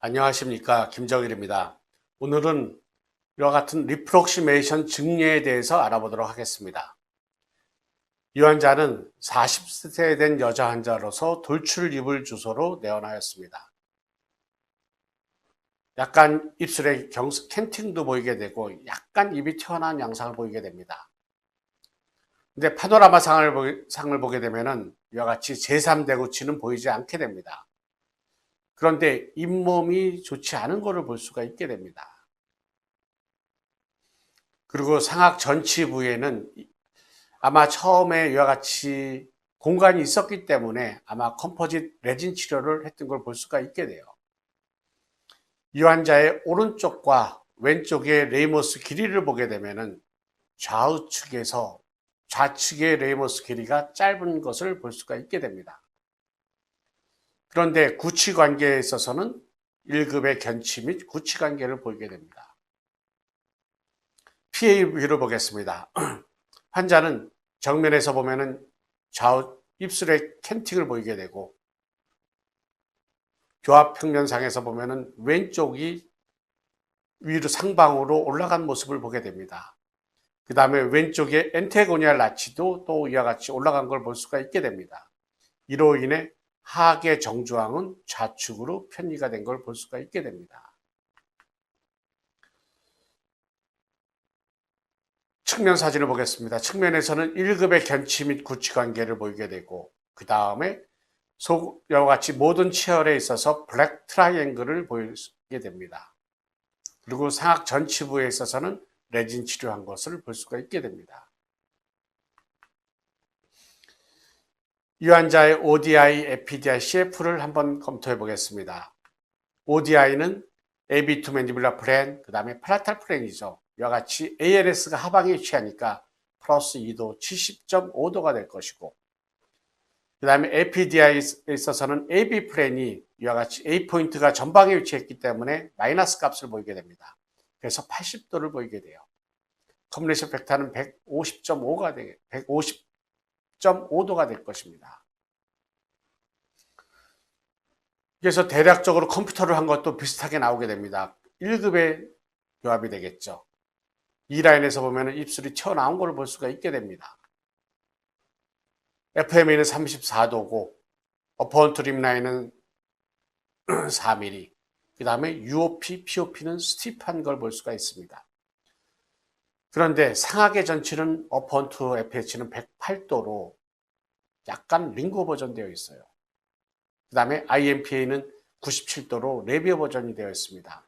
안녕하십니까, 김정일입니다. 오늘은 이와 같은 리프록시메이션 증례에 대해서 알아보도록 하겠습니다. 이 환자는 40세 된 여자 환자로서 돌출 입을 주소로 내원하였습니다. 약간 입술에 캔팅도 보이게 되고 약간 입이 튀어나온 양상을 보이게 됩니다. 근데 파노라마 상을 보게 되면은 이와 같이 제3대구치는 보이지 않게 됩니다. 그런데 잇몸이 좋지 않은 것을 볼 수가 있게 됩니다. 그리고 상악 전치 부위에는 아마 처음에 이와 같이 공간이 있었기 때문에 아마 컴포짓 레진 치료를 했던 걸 볼 수가 있게 돼요. 이 환자의 오른쪽과 왼쪽의 레이모스 길이를 보게 되면은 좌우측에서 좌측의 레이모스 길이가 짧은 것을 볼 수가 있게 됩니다. 그런데 구치 관계에 있어서는 1급의 견치 및 구치 관계를 보이게 됩니다. PAV를 보겠습니다. 환자는 정면에서 보면은 좌우 입술에 캔팅을 보이게 되고 교합 평면상에서 보면은 왼쪽이 위로 상방으로 올라간 모습을 보게 됩니다. 그 다음에 왼쪽에 엔테고니알 나치도 또 이와 같이 올라간 걸 볼 수가 있게 됩니다. 이로 인해 하악의 정주항은 좌측으로 편移된 걸 볼 수가 있게 됩니다. 측면 사진을 보겠습니다. 측면에서는 1급의 견치 및 구치 관계를 보이게 되고 그 다음에 이와 같이 모든 치열에 있어서 블랙 트라이앵글을 보이게 됩니다. 그리고 상악 전치부에 있어서는 레진 치료한 것을 볼 수가 있게 됩니다. 이 환자의 ODI, FPDI, CF를 한번 검토해 보겠습니다. ODI는 AB2 맨디블라 플랜, 그 다음에 팔라탈 플랜이죠. 이와 같이 ALS가 하방에 위치하니까 플러스 2도 70.5도가 될 것이고, 그 다음에 APDI에 있어서는 AB 플랜이 이와 같이 A 포인트가 전방에 위치했기 때문에 마이너스 값을 보이게 됩니다. 그래서 80도를 보이게 돼요. 컴레이션 팩터는 150.5도가 될 것입니다. 그래서 대략적으로 컴퓨터를 한 것도 비슷하게 나오게 됩니다. 1급의 교합이 되겠죠. 이 라인에서 보면 입술이 튀어나온 걸 볼 수가 있게 됩니다. FMA는 34도고 어퍼 트림 라인은 4mm, 그 다음에 UOP, POP는 스티프한 걸 볼 수가 있습니다. 그런데 상악의 전치는 어퍼 FH는 108도로 약간 링고 버전 되어 있어요. 그 다음에 IMPA는 97도로 레비어 버전이 되어 있습니다.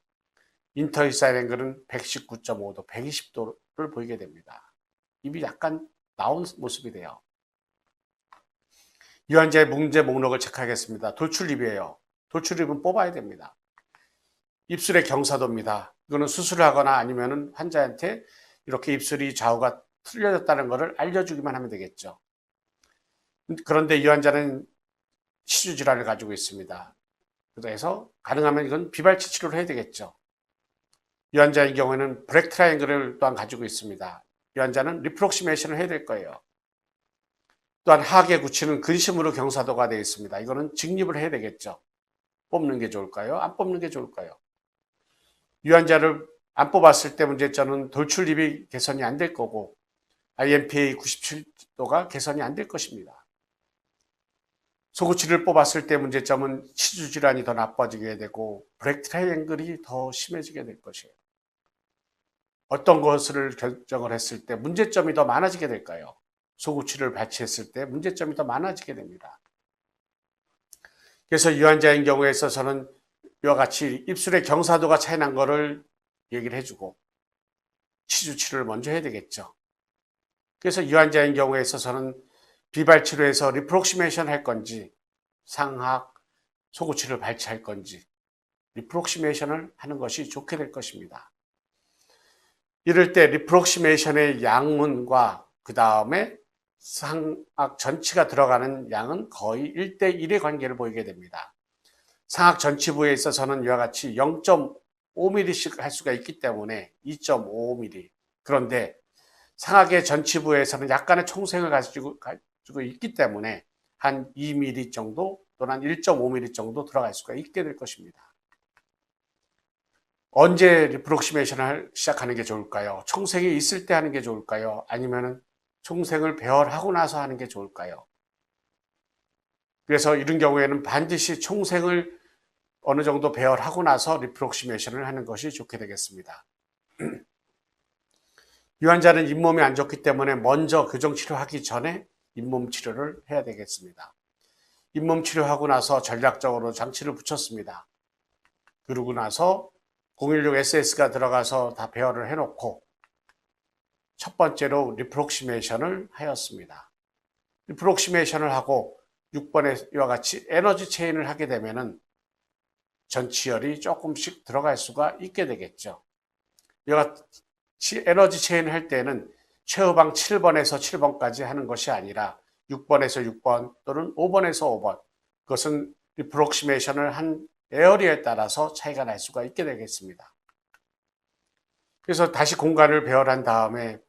인터이사일 앵글은 119.5도, 120도를 보이게 됩니다. 입이 약간 나온 모습이 돼요. 이 환자의 문제 목록을 체크하겠습니다. 돌출입이에요. 돌출입은 뽑아야 됩니다. 입술의 경사도입니다. 이거는 수술을 하거나 아니면 환자한테 이렇게 입술이 좌우가 틀려졌다는 것을 알려주기만 하면 되겠죠. 그런데 이 환자는 치주 질환을 가지고 있습니다. 그래서 가능하면 이건 비발치 치료를 해야 되겠죠. 이 환자의 경우에는 블랙 트라이앵글을 또한 가지고 있습니다. 이 환자는 리프록시메이션을 해야 될 거예요. 또한 하악의 구치는 근심으로 경사도가 되어 있습니다. 이거는 직립을 해야 되겠죠. 뽑는 게 좋을까요? 안 뽑는 게 좋을까요? 이 환자를 안 뽑았을 때 문제점은 돌출입이 개선이 안 될 거고 IMPA 97도가 개선이 안 될 것입니다. 소구치를 뽑았을 때 문제점은 치주 질환이 더 나빠지게 되고 블랙 트라이앵글이 더 심해지게 될 것이에요. 어떤 것을 결정을 했을 때 문제점이 더 많아지게 될까요? 소구치를 발치했을 때 문제점이 더 많아지게 됩니다. 그래서 이 환자인 경우에 있어서는 이와 같이 입술의 경사도가 차이 난 거를 얘기를 해주고 치주 치료를 먼저 해야 되겠죠. 그래서 이 환자인 경우에 있어서는 비발 치료에서 리프록시메이션 할 건지 상악 소구치를 발치할 건지 리프록시메이션을 하는 것이 좋게 될 것입니다. 이럴 때 리프록시메이션의 양문과 그 다음에 상악 전치가 들어가는 양은 거의 1대1의 관계를 보이게 됩니다. 상악 전치부에 있어서는 이와 같이 0.5mm씩 할 수가 있기 때문에 2.5mm. 그런데 상악의 전치부에서는 약간의 총생을 가지고 있기 때문에 한 2mm 정도 또는 1.5mm 정도 들어갈 수가 있게 될 것입니다. 언제 리프록시메이션을 시작하는 게 좋을까요? 총생이 있을 때 하는 게 좋을까요? 아니면 총생을 배열하고 나서 하는 게 좋을까요? 그래서 이런 경우에는 반드시 총생을 어느 정도 배열하고 나서 리프록시메이션을 하는 것이 좋게 되겠습니다. 이 환자는 잇몸이 안 좋기 때문에 먼저 교정치료하기 전에 잇몸 치료를 해야 되겠습니다. 잇몸 치료하고 나서 전략적으로 장치를 붙였습니다. 그러고 나서 016SS가 들어가서 다 배열을 해놓고 첫 번째로 리프록시메이션을 하였습니다. 리프록시메이션을 하고 6번에 이와 같이 에너지 체인을 하게 되면은 전치열이 조금씩 들어갈 수가 있게 되겠죠. 이와 같이 에너지 체인을 할 때는 최후방 7번에서 7번까지 하는 것이 아니라 6번에서 6번 또는 5번에서 5번, 그것은 리프록시메이션을 한 에어리에 따라서 차이가 날 수가 있게 되겠습니다. 그래서 다시 공간을 배열한 다음에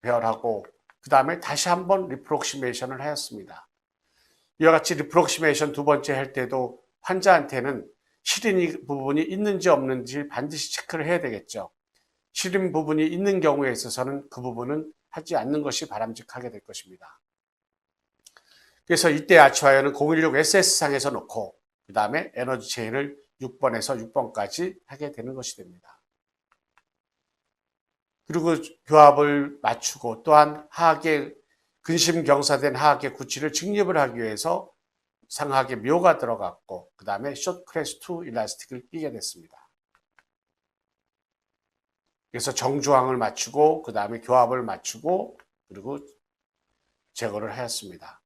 배열하고 그 다음에 다시 한번 리프록시메이션을 하였습니다. 이와 같이 리프록시메이션 두 번째 할 때도 환자한테는 시린 부분이 있는지 없는지 반드시 체크를 해야 되겠죠. 시린 부분이 있는 경우에 있어서는 그 부분은 하지 않는 것이 바람직하게 될 것입니다. 그래서 이때 아치와이어는 016SS상에서 놓고 그 다음에 에너지 체인을 6번에서 6번까지 하게 되는 것이 됩니다. 그리고 교합을 맞추고 또한 하악의 근심경사된 하악의 구치를 직립을 하기 위해서 상하악의 묘가 들어갔고 그 다음에 숏크레스트 일라스틱을 끼게 됐습니다. 그래서 정주항을 맞추고 그 다음에 교합을 맞추고 그리고 제거를 하였습니다.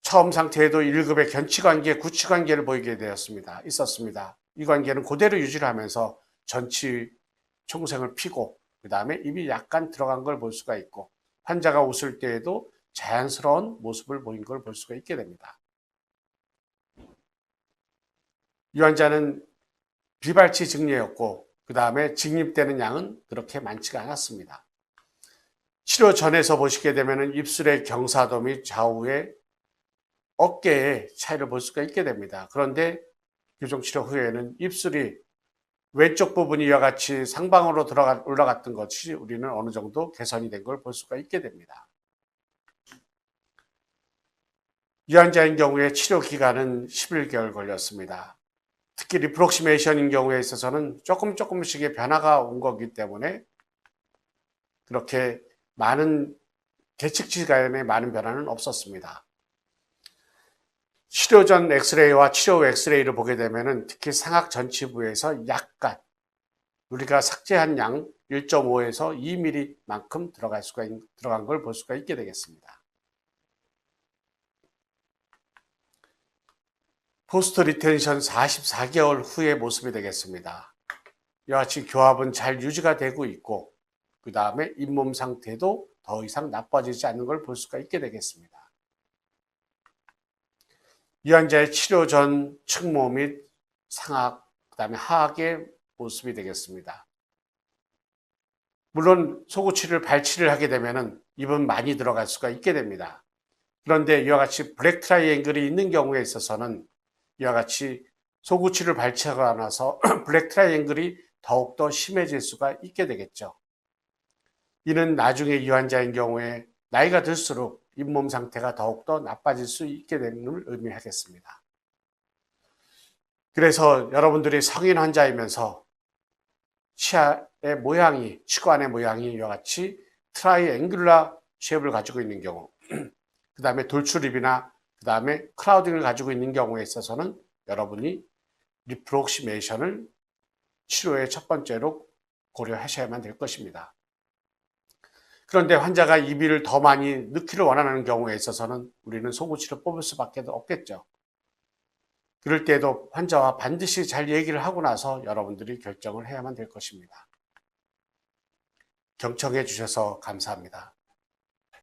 처음 상태에도 1급의 견치관계, 구치관계를 보이게 되었습니다. 있었습니다. 이 관계는 그대로 유지를 하면서 전치 총생을 피고 그 다음에 입이 약간 들어간 걸 볼 수가 있고 환자가 웃을 때에도 자연스러운 모습을 보인 걸 볼 수가 있게 됩니다. 이 환자는 비발치 증례였고 그 다음에 직립되는 양은 그렇게 많지가 않았습니다. 치료 전에서 보시게 되면 입술의 경사도 및 좌우의 어깨에 차이를 볼 수가 있게 됩니다. 그런데 교정치료 후에는 입술이 왼쪽 부분이 이와 같이 상방으로 올라갔던 것이 우리는 어느 정도 개선이 된 걸 볼 수가 있게 됩니다. 이 환자인 경우에 치료 기간은 11개월 걸렸습니다. 특히 리프록시메이션인 경우에 있어서는 조금씩의 변화가 온 거기 때문에 그렇게 많은 계측 시간에 많은 변화는 없었습니다. 치료 전 엑스레이와 치료 후 엑스레이를 보게 되면 특히 상악 전치부에서 약간 우리가 삭제한 양 1.5에서 2mm만큼 들어간 걸 볼 수가 있게 되겠습니다. 포스트 리텐션 44개월 후의 모습이 되겠습니다. 이와 같이 교합은 잘 유지가 되고 있고 그 다음에 잇몸 상태도 더 이상 나빠지지 않는 걸 볼 수가 있게 되겠습니다. 이 환자의 치료 전 측모 및 상악, 그 다음에 하악의 모습이 되겠습니다. 물론 속우치를 발치를 하게 되면 입은 많이 들어갈 수가 있게 됩니다. 그런데 이와 같이 블랙 트라이앵글이 있는 경우에 있어서는 이와 같이 속우치를 발치하고 나서 블랙 트라이앵글이 더욱더 심해질 수가 있게 되겠죠. 이는 나중에 이 환자인 경우에 나이가 들수록 잇몸 상태가 더욱더 나빠질 수 있게 되는 걸 의미하겠습니다. 그래서 여러분들이 성인 환자이면서 치아의 모양이, 치관의 모양이 이와 같이 트라이앵귤라 쉐입을 가지고 있는 경우, 그 다음에 돌출입이나 그 다음에 크라우딩을 가지고 있는 경우에 있어서는 여러분이 리프록시메이션을 치료의 첫 번째로 고려하셔야만 될 것입니다. 그런데 환자가 이비를 더 많이 넣기를 원하는 경우에 있어서는 우리는 속우치를 뽑을 수밖에 없겠죠. 그럴 때에도 환자와 반드시 잘 얘기를 하고 나서 여러분들이 결정을 해야만 될 것입니다. 경청해 주셔서 감사합니다.